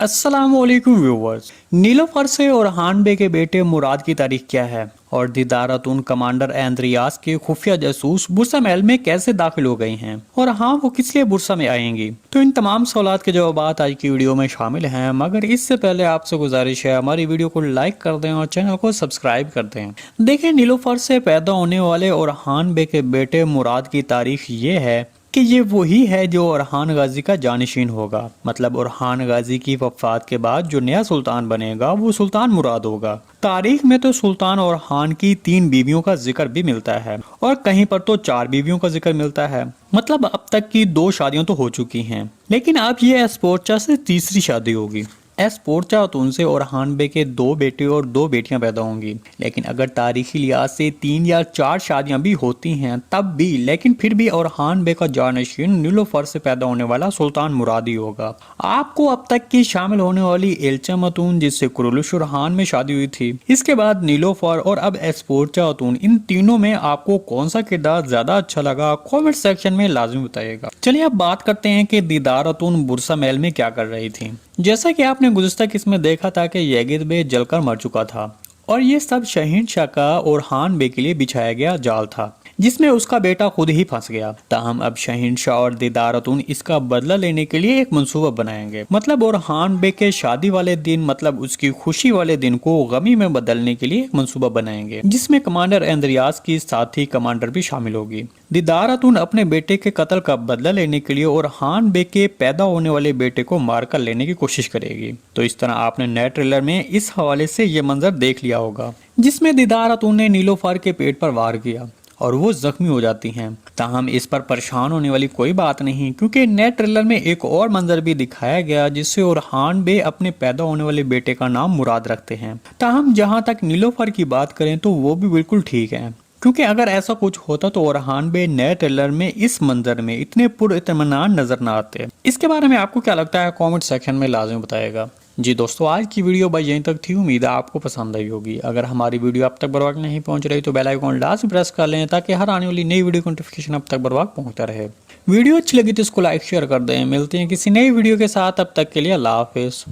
अस्सलामुअलैकुम व्यूवर्स। नीलोफर से और हान बे के बेटे मुराद की तारीख क्या है और दीदारतुन कमांडर एंद्रियास के खुफिया जासूस बुरसा महल में कैसे दाखिल हो गई हैं और हाँ वो किस लिए बुरसा में आएंगी। तो इन तमाम सवालात के जवाब आज की वीडियो में शामिल हैं, मगर इससे पहले आपसे गुजारिश है हमारी वीडियो को लाइक कर दें और चैनल को सब्सक्राइब कर दें। देखिए, नीलोफर से पैदा होने वाले और हान बे के बेटे मुराद की तारीख ये है कि ये वही है जो ओरहान गाजी का जानिशीन होगा। मतलब ओरहान गाजी की वफात के बाद जो नया सुल्तान बनेगा वो सुल्तान मुराद होगा। तारीख में तो सुल्तान ओरहान की 3 बीवियों का जिक्र भी मिलता है और कहीं पर तो 4 बीवियों का जिक्र मिलता है। मतलब अब तक की 2 शादियां तो हो चुकी हैं, लेकिन अब ये एस्पोर्चा से तीसरी शादी होगी। एस्पोर्चा खातून से ओरहान बे के 2 बेटे और 2 बेटियां पैदा होंगी। लेकिन अगर तारीखी लिहाज से 3 या 4 शादियां भी होती हैं तब भी, लेकिन फिर भी ओरहान बे का जानशीन नीलोफर से पैदा होने वाला सुल्तान मुरादी होगा। आपको अब तक की शामिल होने वाली एल्चा खातून जिससे कुरलुश ओरहान में शादी हुई थी, इसके बाद नीलोफर और अब एस्पोर्चा खातून, इन तीनों में आपको कौन सा किरदार ज्यादा अच्छा लगा कमेंट सेक्शन में लाजमी बताइएगा। चलिए अब बात करते हैं कि दीदार खातून बुरसा महल में क्या कर रही थी। जैसा कि आपने गुज़िश्ता किस्म में देखा था कि यगिद बे जलकर मर चुका था और ये सब शहंशाह का और हान बे के लिए बिछाया गया जाल था जिसमें उसका बेटा खुद ही फंस गया। ताहम अब शहंशाह और दीदार खातून इसका बदला लेने के लिए एक मंसूबा बनाएंगे। मतलब और हान बे के शादी वाले दिन, मतलब उसकी खुशी वाले दिन को गमी में बदलने के लिए एक मंसूबा बनाएंगे जिसमें कमांडर एंद्रियास की साथी कमांडर भी शामिल होगी। दीदार खातून अपने बेटे के कत्ल का बदला लेने के लिए और हान बे के पैदा होने वाले बेटे को मार कर लेने की कोशिश करेगी। तो इस तरह आपने नए ट्रेलर में इस हवाले से ये मंजर देख लिया होगा जिसमें दीदार खातून ने नीलोफर के पेट पर वार किया और वो जख्मी हो जाती हैं। ताहम इस पर परेशान होने वाली कोई बात नहीं, क्योंकि नए ट्रेलर में एक और मंजर भी दिखाया गया जिससे ओरहान बे अपने पैदा होने वाले बेटे का नाम मुराद रखते हैं। ताहम जहां तक नीलोफर की बात करें तो वो भी बिल्कुल ठीक है, क्योंकि अगर ऐसा कुछ होता तो ओरहान बे नए ट्रेलर में इस मंजर में इतने पुरइत्मीनान नजर न आते। इसके बारे में आपको क्या लगता है कमेंट सेक्शन में लाजमी बताएगा। जी दोस्तों, आज की वीडियो बस यहीं तक थी। उम्मीद है आपको पसंद आई होगी। अगर हमारी वीडियो अब तक बर वक्त नहीं पहुंच रही तो बेल आइकन लाजमी प्रेस कर लें ताकि हर आने वाली नई वीडियो की नोटिफिकेशन अब तक बर वक्त पहुंचता रहे। वीडियो अच्छी लगी तो इसको लाइक शेयर कर दें। मिलते हैं किसी नई वीडियो के साथ, अब तक के लिए अल्लाह हाफिज़।